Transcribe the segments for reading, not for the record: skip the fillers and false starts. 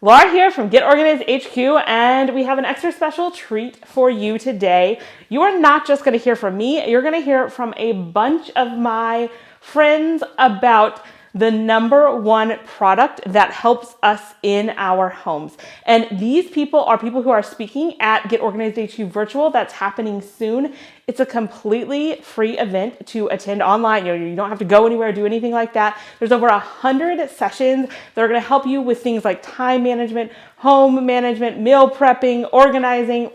Laura here from Get Organized HQ, and we have an extra special treat for you today. You are not just going to hear from me, you're going to hear from a bunch of my friends about the number one product that helps us in our homes. And these people are people who are speaking at Get Organized HQ Virtual. That's happening soon. It's a completely free event to attend online. You don't have to go anywhere, do anything like that. There's over 100 sessions that are going to help you with things like time management, home management, meal prepping, organizing,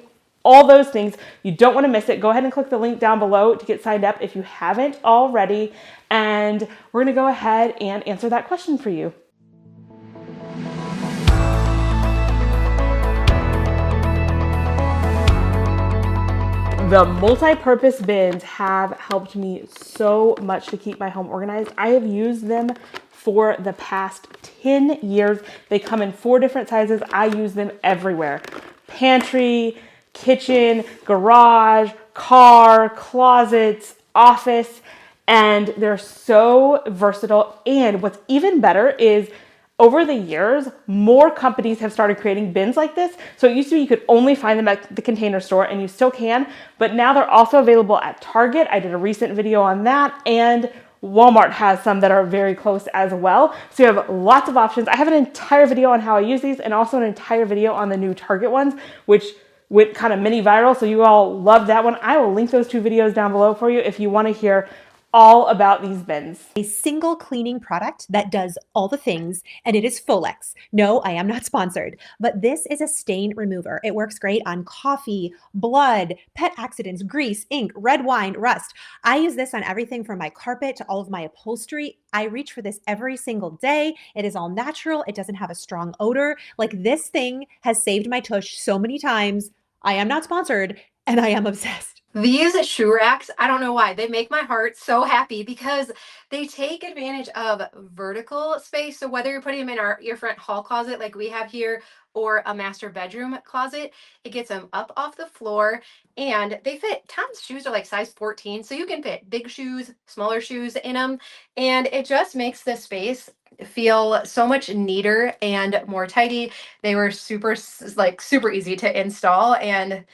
all those things. You don't want to miss it. Go ahead and click the link down below to get signed up if you haven't already. And we're going to go ahead and answer that question for you. The multi-purpose bins have helped me so much to keep my home organized. I have used them for the past 10 years. They come in 4 different sizes. I use them everywhere. Pantry, kitchen, garage, car, closets, office, and they're so versatile. And what's even better is over the years, more companies have started creating bins like this. So it used to be you could only find them at the Container Store, and you still can, but now they're also available at Target. I did a recent video on that, and Walmart has some that are very close as well. So you have lots of options. I have an entire video on how I use these, and also an entire video on the new Target ones, which went kind of mini viral. So you all love that one. I will link those 2 videos down below for you if you want to hear all about these bins. A single cleaning product that does all the things, and it is Folex. No, I am not sponsored, but this is a stain remover. It works great on coffee, blood, pet accidents, grease, ink, red wine, rust. I use this on everything from my carpet to all of my upholstery. I reach for this every single day. It is all natural. It doesn't have a strong odor. Like, this thing has saved my tush so many times. I am not sponsored, and I am obsessed. These shoe racks, I don't know why, they make my heart so happy because they take advantage of vertical space. So whether you're putting them in your front hall closet like we have here, or a master bedroom closet, it gets them up off the floor, and they fit. Tom's shoes are like size 14, so you can fit big shoes, smaller shoes in them, and it just makes the space feel so much neater and more tidy. They were super easy to install, and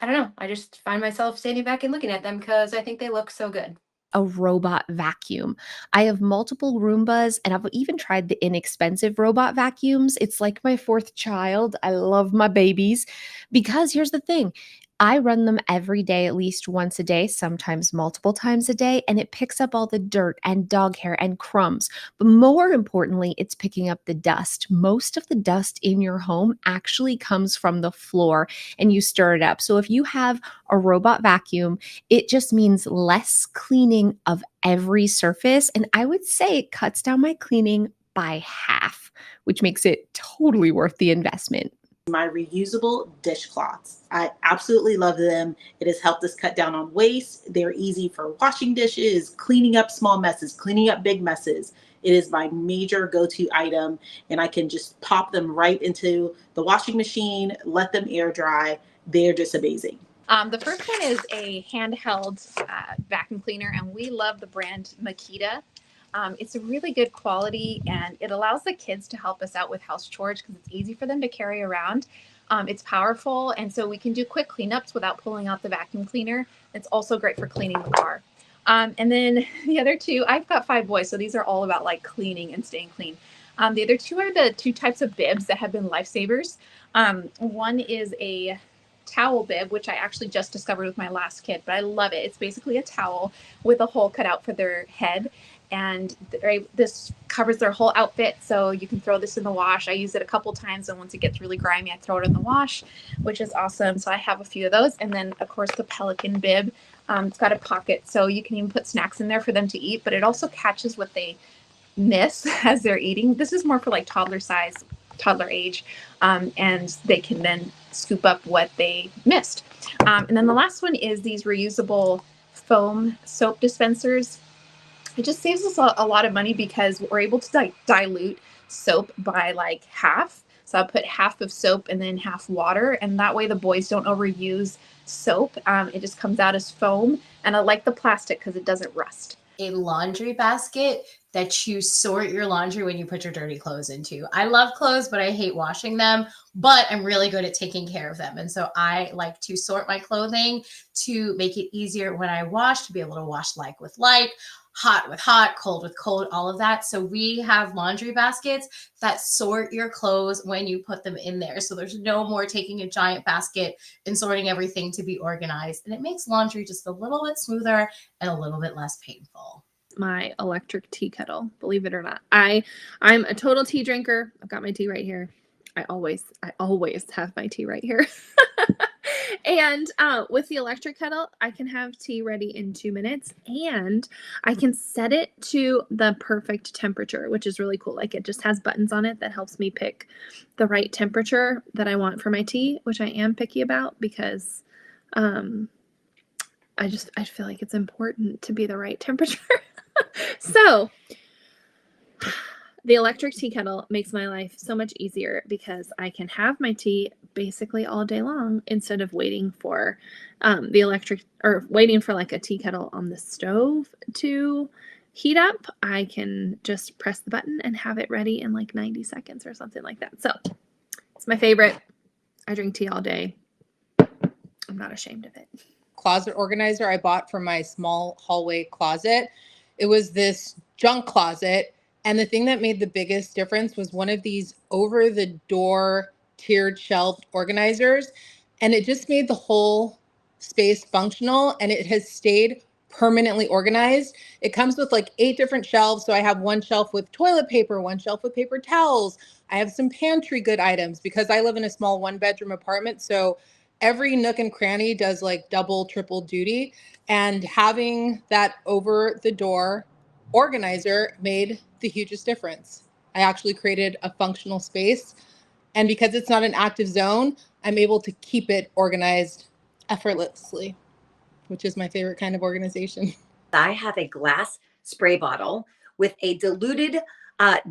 I don't know. I just find myself standing back and looking at them because I think they look so good. A robot vacuum. I have multiple Roombas, and I've even tried the inexpensive robot vacuums. It's like my 4th child. I love my babies because here's the thing. I run them every day, at least once a day, sometimes multiple times a day, and it picks up all the dirt and dog hair and crumbs. But more importantly, it's picking up the dust. Most of the dust in your home actually comes from the floor, and you stir it up. So if you have a robot vacuum, it just means less cleaning of every surface. And I would say it cuts down my cleaning by half, which makes it totally worth the investment. My reusable dishcloths. I absolutely love them. It has helped us cut down on waste. They're easy for washing dishes, cleaning up small messes, cleaning up big messes. It is my major go-to item, and I can just pop them right into the washing machine, let them air dry. They're just amazing. The first one is a handheld vacuum cleaner, and we love the brand Makita. It's a really good quality, and it allows the kids to help us out with house chores because it's easy for them to carry around. It's powerful, and so we can do quick cleanups without pulling out the vacuum cleaner. It's also great for cleaning the car. And then the other 2, I've got 5 boys, so these are all about like cleaning and staying clean. The other 2 are the 2 types of bibs that have been lifesavers. One is a towel bib, which I actually just discovered with my last kid, but I love it. It's basically a towel with a hole cut out for their head, and this covers their whole outfit, so you can throw this in the wash. I use it a couple times, and once it gets really grimy, I throw it in the wash, which is awesome. So I have a few of those. And then, of course, the Pelican bib. It's got a pocket, so you can even put snacks in there for them to eat, but it also catches what they miss as they're eating. This is more for like toddler age, and they can then scoop up what they missed. And then the last one is these reusable foam soap dispensers. It just saves us a lot of money because we're able to dilute soap by like half. So I'll put half of soap and then half water, and that way the boys don't overuse soap. It just comes out as foam, and I like the plastic because it doesn't rust. a laundry basket that you sort your laundry when you put your dirty clothes into. I love clothes, but I hate washing them, but I'm really good at taking care of them. And so I like to sort my clothing to make it easier when I wash, to be able to wash like with like, hot with hot, cold with cold, all of that. So we have laundry baskets that sort your clothes when you put them in there. So there's no more taking a giant basket and sorting everything to be organized. And it makes laundry just a little bit smoother and a little bit less painful. My electric tea kettle, believe it or not. I'm a total tea drinker. I've got my tea right here. I always have my tea right here. And with the electric kettle, I can have tea ready in 2 minutes, and I can set it to the perfect temperature, which is really cool. Like, it just has buttons on it that helps me pick the right temperature that I want for my tea, which I am picky about because I feel like it's important to be the right temperature. So the electric tea kettle makes my life so much easier because I can have my tea basically all day long instead of waiting for waiting for like a tea kettle on the stove to heat up. I can just press the button and have it ready in like 90 seconds or something like that. So it's my favorite. I drink tea all day. I'm not ashamed of it. Closet organizer I bought for my small hallway closet. It was this junk closet. And the thing that made the biggest difference was one of these over the door tiered shelf organizers. And it just made the whole space functional, and it has stayed permanently organized. It comes with like 8 different shelves. So I have one shelf with toilet paper, one shelf with paper towels. I have some pantry good items because I live in a small 1-bedroom apartment. So every nook and cranny does like double, triple duty. And having that over the door organizer made the hugest difference. I actually created a functional space. And because it's not an active zone, I'm able to keep it organized effortlessly, which is my favorite kind of organization. I have a glass spray bottle with a diluted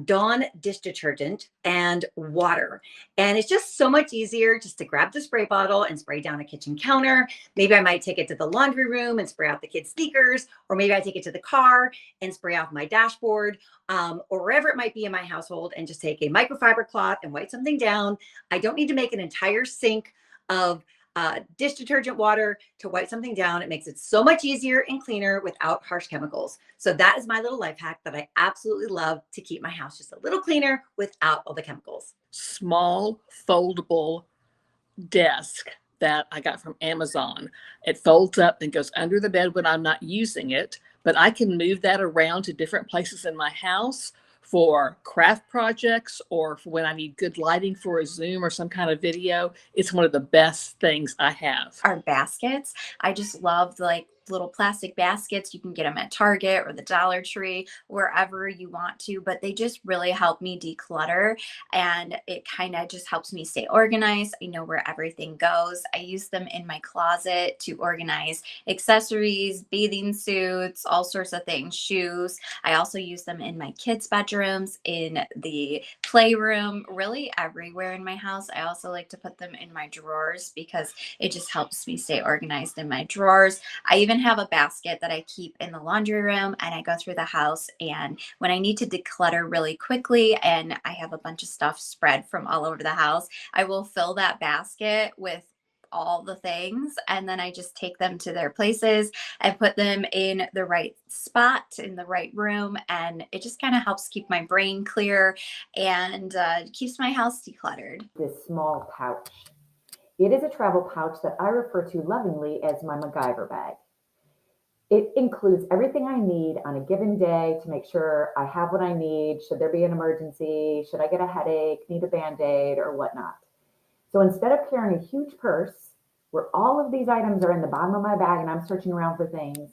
Dawn dish detergent and water. And it's just so much easier just to grab the spray bottle and spray down a kitchen counter. Maybe I might take it to the laundry room and spray out the kids' sneakers, or maybe I take it to the car and spray off my dashboard, or wherever it might be in my household, and just take a microfiber cloth and wipe something down. I don't need to make an entire sink of dish detergent water to wipe something down. It makes it so much easier and cleaner without harsh chemicals. So that is my little life hack that I absolutely love to keep my house just a little cleaner without all the chemicals. Small foldable desk that I got from Amazon. It folds up and goes under the bed when I'm not using it, but I can move that around to different places in my house for craft projects, or for when I need good lighting for a Zoom or some kind of video. It's one of the best things I have. Our baskets, I just love like little plastic baskets. You can get them at Target or the Dollar Tree, wherever you want to, but they just really help me declutter, and it kind of just helps me stay organized. I know where everything goes. I use them in my closet to organize accessories, bathing suits, all sorts of things, shoes. I also use them in my kids' bedrooms, in the playroom, really everywhere in my house. I also like to put them in my drawers because it just helps me stay organized in my drawers. I even have a basket that I keep in the laundry room, and I go through the house, and when I need to declutter really quickly and I have a bunch of stuff spread from all over the house, I will fill that basket with all the things, and then I just take them to their places and put them in the right spot in the right room, and it just kind of helps keep my brain clear and keeps my house decluttered. This small pouch. It is a travel pouch that I refer to lovingly as my MacGyver bag. It includes everything I need on a given day to make sure I have what I need. Should there be an emergency? Should I get a headache, need a Band-Aid, or whatnot? So instead of carrying a huge purse where all of these items are in the bottom of my bag and I'm searching around for things,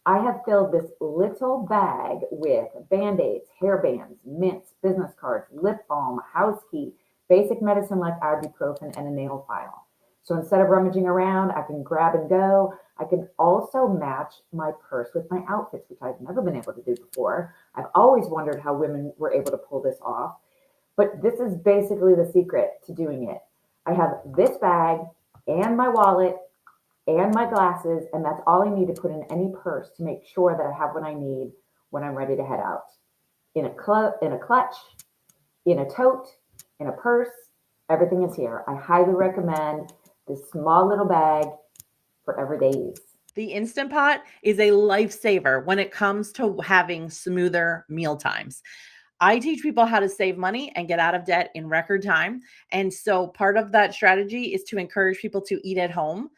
I have filled this little bag with Band-Aids, hair bands, mints, business cards, lip balm, house key, basic medicine like ibuprofen, and a nail file. So instead of rummaging around, I can grab and go. I can also match my purse with my outfits, which I've never been able to do before. I've always wondered how women were able to pull this off, but this is basically the secret to doing it. I have this bag and my wallet and my glasses, and that's all I need to put in any purse to make sure that I have what I need when I'm ready to head out. In a clutch, in a tote, in a purse, everything is here. I highly recommend this small little bag for everyday use. The Instant Pot is a lifesaver when it comes to having smoother meal times. I teach people how to save money and get out of debt in record time. And so part of that strategy is to encourage people to eat at home,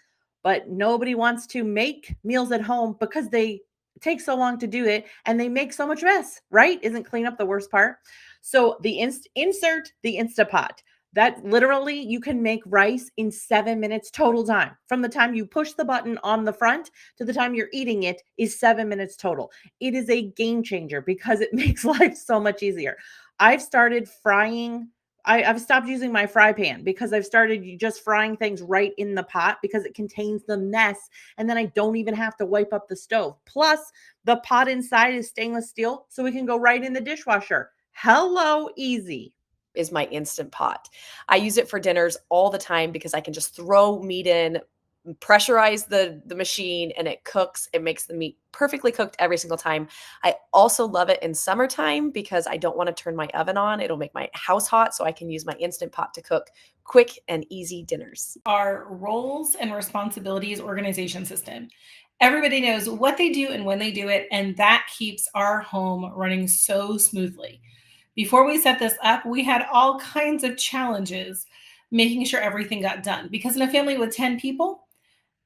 but nobody wants to make meals at home because they take so long to do it and they make so much mess, right? Isn't cleanup the worst part? So insert the Instapot. That literally, you can make rice in 7 minutes total time. From the time you push the button on the front to the time you're eating it is 7 minutes total. It is a game changer because it makes life so much easier. I've started frying. I've stopped using my fry pan because I've started just frying things right in the pot because it contains the mess. And then I don't even have to wipe up the stove. Plus, the pot inside is stainless steel, so we can go right in the dishwasher. Hello, easy. Is my Instant Pot. I use it for dinners all the time because I can just throw meat in, pressurize the machine, and it cooks. It makes the meat perfectly cooked every single time. I also love it in summertime because I don't want to turn my oven on. It'll make my house hot, so I can use my Instant Pot to cook quick and easy dinners. Our roles and responsibilities organization system. Everybody knows what they do and when they do it, and that keeps our home running so smoothly. Before we set this up, we had all kinds of challenges making sure everything got done because in a family with 10 people,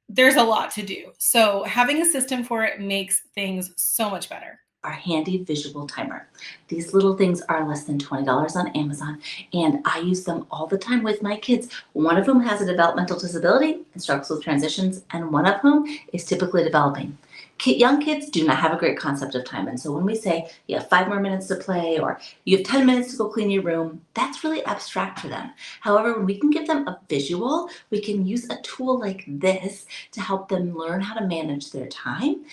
there's a lot to do. So having a system for it makes things so much better. Our handy visual timer. These little things are less than $20 on Amazon, and I use them all the time with my kids. One of whom has a developmental disability and struggles with transitions, and one of whom is typically developing. Young kids do not have a great concept of time, and so when we say you have 5 more minutes to play or you have 10 minutes to go clean your room, that's really abstract for them. However, when we can give them a visual, we can use a tool like this to help them learn how to manage their time.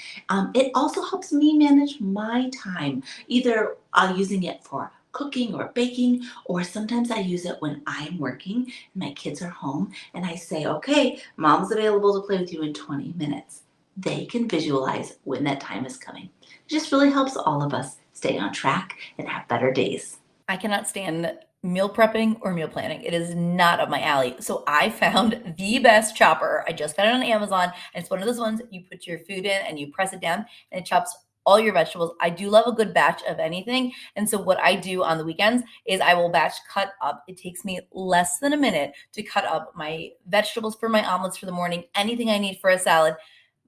It also helps me manage my time, either using it for cooking or baking, or sometimes I use it when I'm working and my kids are home and I say, okay, mom's available to play with you in 20 minutes. They can visualize when that time is coming. It just really helps all of us stay on track and have better days. I cannot stand meal prepping or meal planning. It is not up my alley. So I found the best chopper. I just got it on Amazon, and it's one of those ones you put your food in and you press it down and it chops all your vegetables. I do love a good batch of anything. And so what I do on the weekends is I will batch cut up. It takes me less than a minute to cut up my vegetables for my omelets for the morning, anything I need for a salad.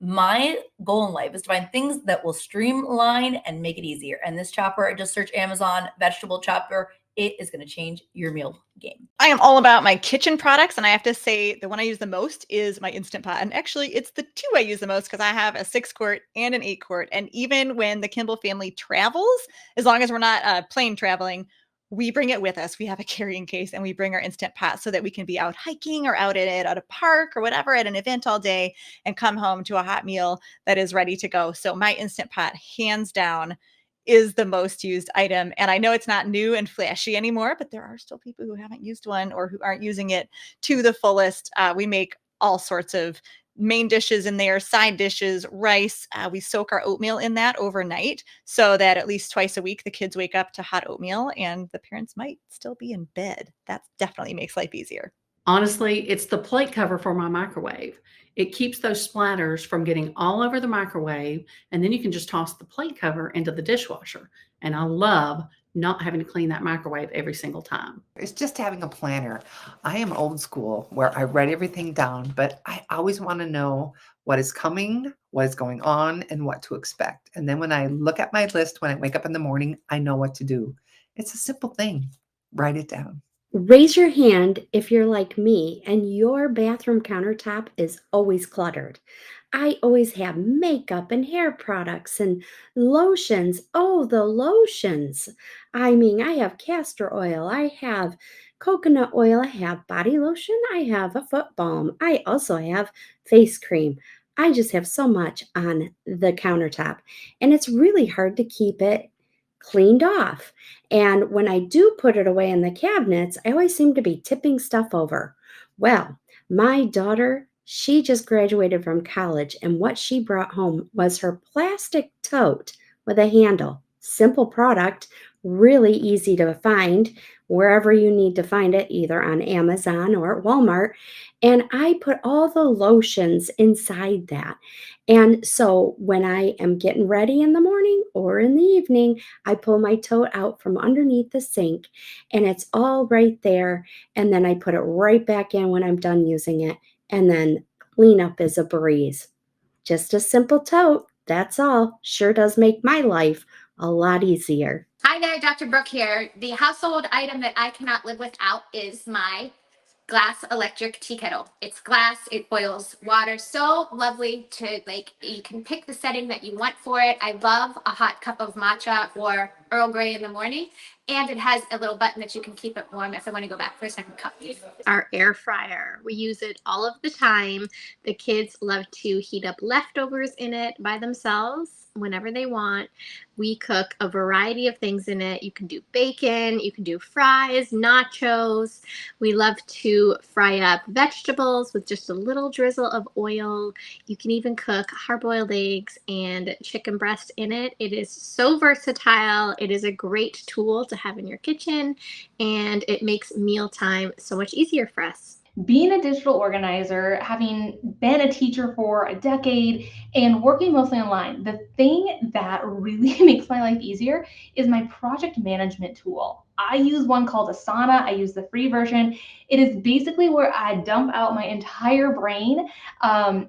My goal in life is to find things that will streamline and make it easier. And this chopper, just search Amazon vegetable chopper. It is going to change your meal game. I am all about my kitchen products, and I have to say the one I use the most is my Instant Pot. And actually, it's the two I use the most because I have a 6-quart and an 8-quart. And even when the Kimball family travels, as long as we're not plane traveling, we bring it with us. We have a carrying case and we bring our Instant Pot so that we can be out hiking or out at a park or whatever at an event all day and come home to a hot meal that is ready to go. So my Instant Pot, hands down, is the most used item. And I know it's not new and flashy anymore, but there are still people who haven't used one or who aren't using it to the fullest. We make all sorts of main dishes in there, side dishes, rice. We soak our oatmeal in that overnight so that at least twice a week the kids wake up to hot oatmeal and the parents might still be in bed. That definitely makes life easier. Honestly, it's the plate cover for my microwave. It keeps those splatters from getting all over the microwave, and then you can just toss the plate cover into the dishwasher. And I love not having to clean that microwave every single time. It's just having a planner. I am old school where I write everything down, but I always want to know what is coming, what is going on, and what to expect. And then when I look at my list, when I wake up in the morning, I know what to do. It's a simple thing. Write it down. Raise your hand if you're like me and your bathroom countertop is always cluttered. I always have makeup and hair products and lotions. Oh, the lotions. I mean, I have castor oil. I have coconut oil. I have body lotion. I have a foot balm. I also have face cream. I just have so much on the countertop, and it's really hard to keep it cleaned off. And when I do put it away in the cabinets, I always seem to be tipping stuff over. Well, my daughter, she just graduated from college, and what she brought home was her plastic tote with a handle. Simple product, really easy to find wherever you need to find it, either on Amazon or at Walmart. And I put all the lotions inside that. And so when I am getting ready in the morning or in the evening, I pull my tote out from underneath the sink and it's all right there. And then I put it right back in when I'm done using it. And then cleanup is a breeze. Just a simple tote, that's all. Sure does make my life a lot easier. Hi there, Dr. Brooke here. The household item that I cannot live without is my glass electric tea kettle. It's glass, it boils water. So lovely to you can pick the setting that you want for it. I love a hot cup of matcha or Earl Grey in the morning. And it has a little button that you can keep it warm if I want to go back for a second cup. Our air fryer. We use it all of the time. The kids love to heat up leftovers in it by themselves whenever they want. We cook a variety of things in it. You can do bacon, you can do fries, nachos. We love to fry up vegetables with just a little drizzle of oil. You can even cook hard-boiled eggs and chicken breast in it. It is so versatile. It is a great tool to have in your kitchen, and it makes mealtime so much easier for us. Being a digital organizer, having been a teacher for a decade and working mostly online, the thing that really makes my life easier is my project management tool. I use one called Asana. I use the free version. It is basically where I dump out my entire brain.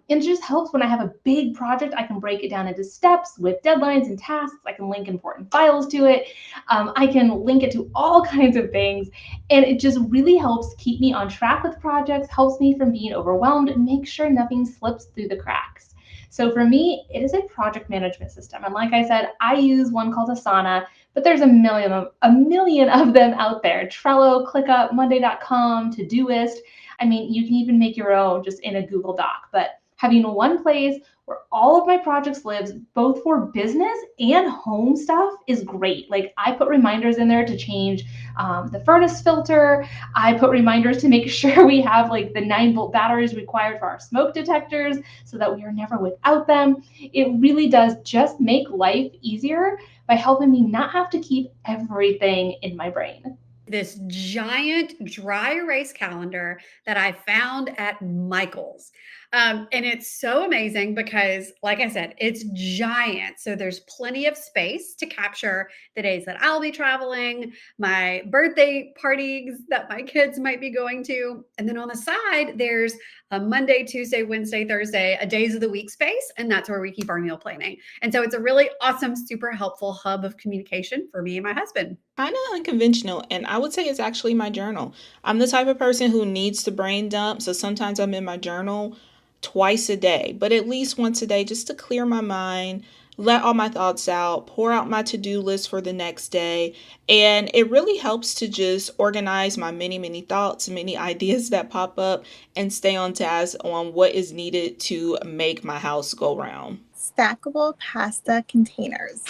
It just helps when I have a big project. I can break it down into steps with deadlines and tasks. I can link important files to it. I can link it to all kinds of things. And it just really helps keep me on track with projects, helps me from being overwhelmed, and make sure nothing slips through the cracks. So for me, it is a project management system. And like I said, I use one called Asana, but there's a million of them out there. Trello, ClickUp, Monday.com, Todoist. I mean, you can even make your own just in a Google Doc. But having one place where all of my projects lives, both for business and home stuff, is great. Like I put reminders in there to change the furnace filter. I put reminders to make sure we have like the 9-volt batteries required for our smoke detectors so that we are never without them. It really does just make life easier by helping me not have to keep everything in my brain. This giant dry erase calendar that I found at Michael's. And it's so amazing because, like I said, it's giant. So there's plenty of space to capture the days that I'll be traveling, my birthday parties that my kids might be going to. And then on the side, there's a Monday, Tuesday, Wednesday, Thursday, a days of the week space. And that's where we keep our meal planning. And so it's a really awesome, super helpful hub of communication for me and my husband. Kind of unconventional, and I would say it's actually my journal. I'm the type of person who needs to brain dump, so sometimes I'm in my journal twice a day, but at least once a day just to clear my mind, let all my thoughts out, pour out my to-do list for the next day. And it really helps to just organize my many thoughts, many ideas that pop up, and stay on task on what is needed to make my house go round. Stackable pasta containers.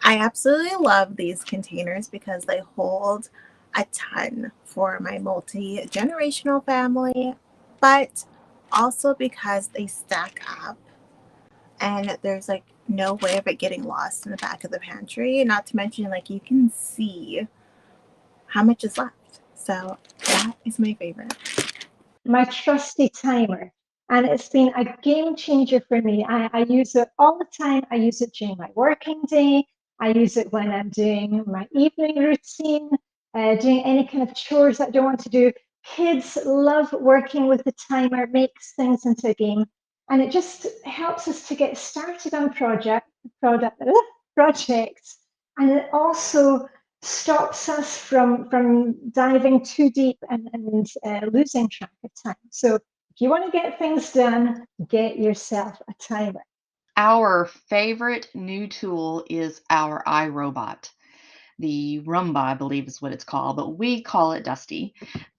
I absolutely love these containers because they hold a ton for my multi-generational family, but also because they stack up and there's like no way of it getting lost in the back of the pantry. Not to mention, like, you can see how much is left. So that is my favorite. My trusty timer. And it's been a game changer for me. I use it all the time. I use it during my working day. I use it when I'm doing my evening routine, doing any kind of chores that I don't want to do. Kids love working with the timer. It makes things into a game. And it just helps us to get started on projects. And it also stops us from diving too deep and losing track of time. So if you want to get things done, get yourself a timer. Our favorite new tool is our iRobot. The Roomba, I believe is what it's called, but we call it Dusty.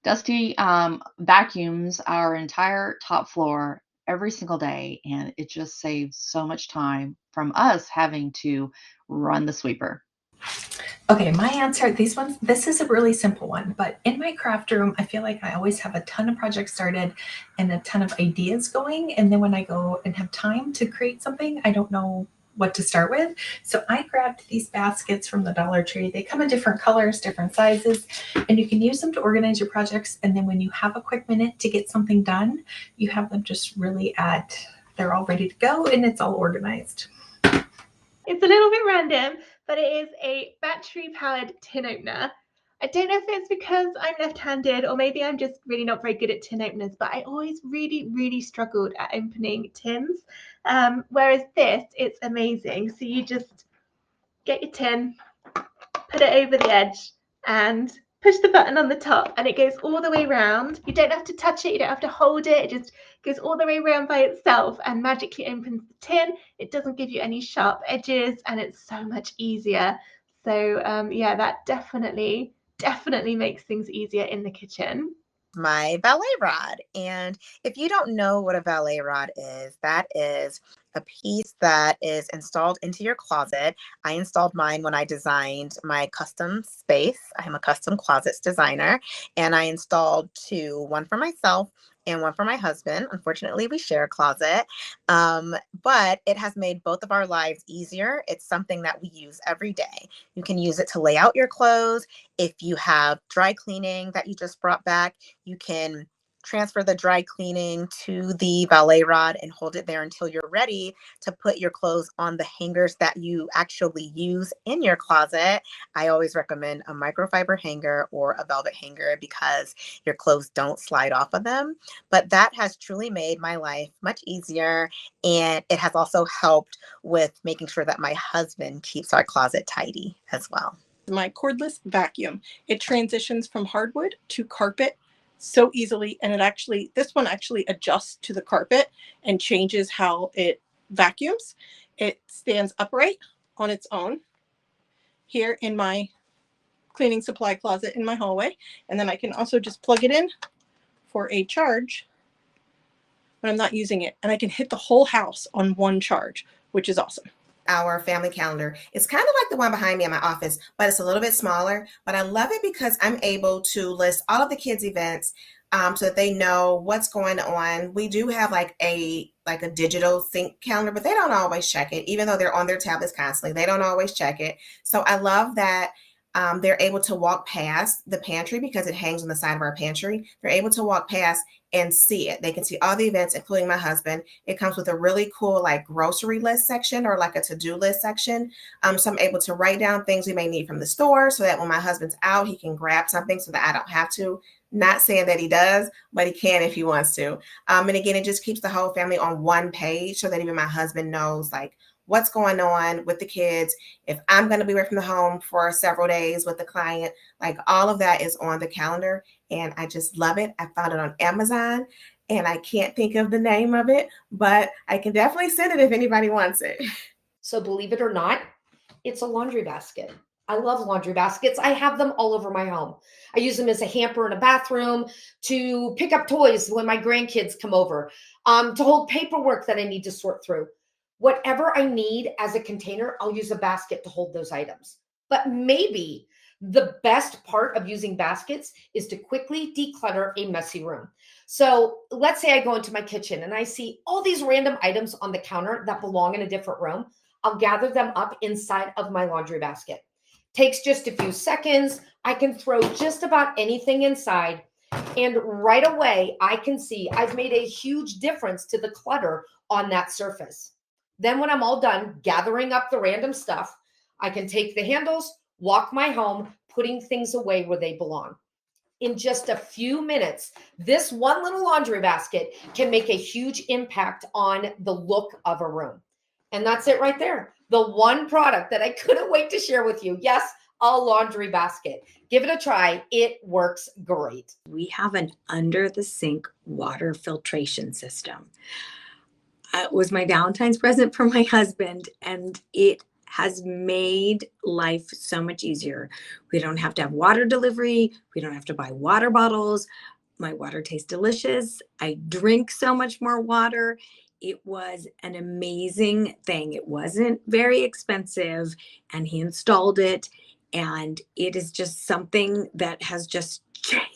Dusty vacuums our entire top floor every single day, and it just saves so much time from us having to run the sweeper. Okay, my answer, this is a really simple one, but in my craft room, I feel like I always have a ton of projects started and a ton of ideas going. And then when I go and have time to create something, I don't know what to start with. So I grabbed these baskets from the Dollar Tree. They come in different colors, different sizes, and you can use them to organize your projects. And then when you have a quick minute to get something done, you have them just really they're all ready to go and it's all organized. It's a little bit random, but it is a battery-powered tin opener. I don't know if it's because I'm left-handed or maybe I'm just really not very good at tin openers, but I always really struggled at opening tins. Whereas this, it's amazing. So you just get your tin, put it over the edge and push the button on the top and it goes all the way around. You don't have to touch it, you don't have to hold it, it just goes all the way around by itself and magically opens the tin. It doesn't give you any sharp edges and it's so much easier. So yeah, that definitely makes things easier in the kitchen. My Valet rod. And if you don't know what a Valet rod is, that is a piece that is installed into your closet. I installed mine when I designed my custom space. I'm a custom closets designer, and I installed two, one for myself and one for my husband. Unfortunately, we share a closet, but it has made both of our lives easier. It's something that we use every day. You can use it to lay out your clothes. If you have dry cleaning that you just brought back, you can transfer the dry cleaning to the Valet rod and hold it there until you're ready to put your clothes on the hangers that you actually use in your closet. I always recommend a microfiber hanger or a velvet hanger because your clothes don't slide off of them. But that has truly made my life much easier. And it has also helped with making sure that my husband keeps our closet tidy as well. My cordless vacuum. It transitions from hardwood to carpet so easily, and this one actually adjusts to the carpet and changes how it vacuums. It stands upright on its own here in my cleaning supply closet in my hallway, and then I can also just plug it in for a charge when I'm not using it, and I can hit the whole house on one charge, which is awesome. Our family calendar. It's kind of like the one behind me in my office, but it's a little bit smaller. But I love it because I'm able to list all of the kids' events so that they know what's going on. We do have like a digital sync calendar, but they don't always check it, even though they're on their tablets constantly. They don't always check it. So I love that they're able to walk past the pantry because it hangs on the side of our pantry. They're able to walk past and see it. They can see all the events, including my husband. It comes with a really cool like grocery list section or like a to-do list section. So I'm able to write down things we may need from the store so that when my husband's out, he can grab something so that I don't have to. Not saying that he does, but he can if he wants to. And again, it just keeps the whole family on one page so that even my husband knows like what's going on with the kids. If I'm going to be away from the home for several days with the client, like all of that is on the calendar. And I just love it. I found it on Amazon and I can't think of the name of it, but I can definitely send it if anybody wants it. So believe it or not, it's a laundry basket. I love laundry baskets. I have them all over my home. I use them as a hamper in a bathroom, to pick up toys when my grandkids come over, to hold paperwork that I need to sort through. Whatever I need as a container, I'll use a basket to hold those items. But maybe the best part of using baskets is to quickly declutter a messy room. So let's say I go into my kitchen and I see all these random items on the counter that belong in a different room. I'll gather them up inside of my laundry basket. Takes just a few seconds. I can throw just about anything inside, and right away I can see I've made a huge difference to the clutter on that surface. Then when I'm all done gathering up the random stuff, I can take the handles, walk my home, putting things away where they belong. In just a few minutes, this one little laundry basket can make a huge impact on the look of a room. And that's it right there. The one product that I couldn't wait to share with you. Yes, a laundry basket. Give it a try. It works great. We have an under the sink water filtration system. It was my Valentine's present for my husband, and it has made life so much easier. We don't have to have water delivery. We don't have to buy water bottles. My water tastes delicious. I drink so much more water. It was an amazing thing. It wasn't very expensive, and he installed it. And it is just something that has just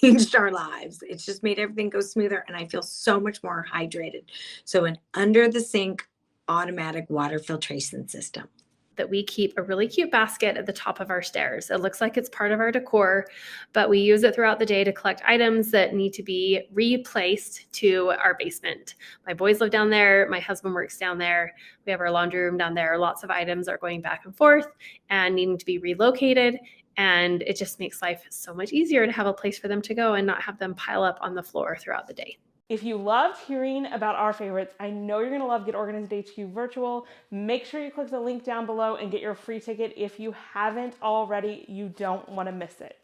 changed our lives. It's just made everything go smoother, and I feel so much more hydrated. So an under the sink automatic water filtration system. That we keep a really cute basket at the top of our stairs. It looks like it's part of our decor, but we use it throughout the day to collect items that need to be replaced to our basement. My boys live down there. My husband works down there. We have our laundry room down there. Lots of items are going back and forth and needing to be relocated. And it just makes life so much easier to have a place for them to go and not have them pile up on the floor throughout the day. If you loved hearing about our favorites, I know you're going to love Get Organized HQ Virtual. Make sure you click the link down below and get your free ticket if you haven't already. You don't want to miss it.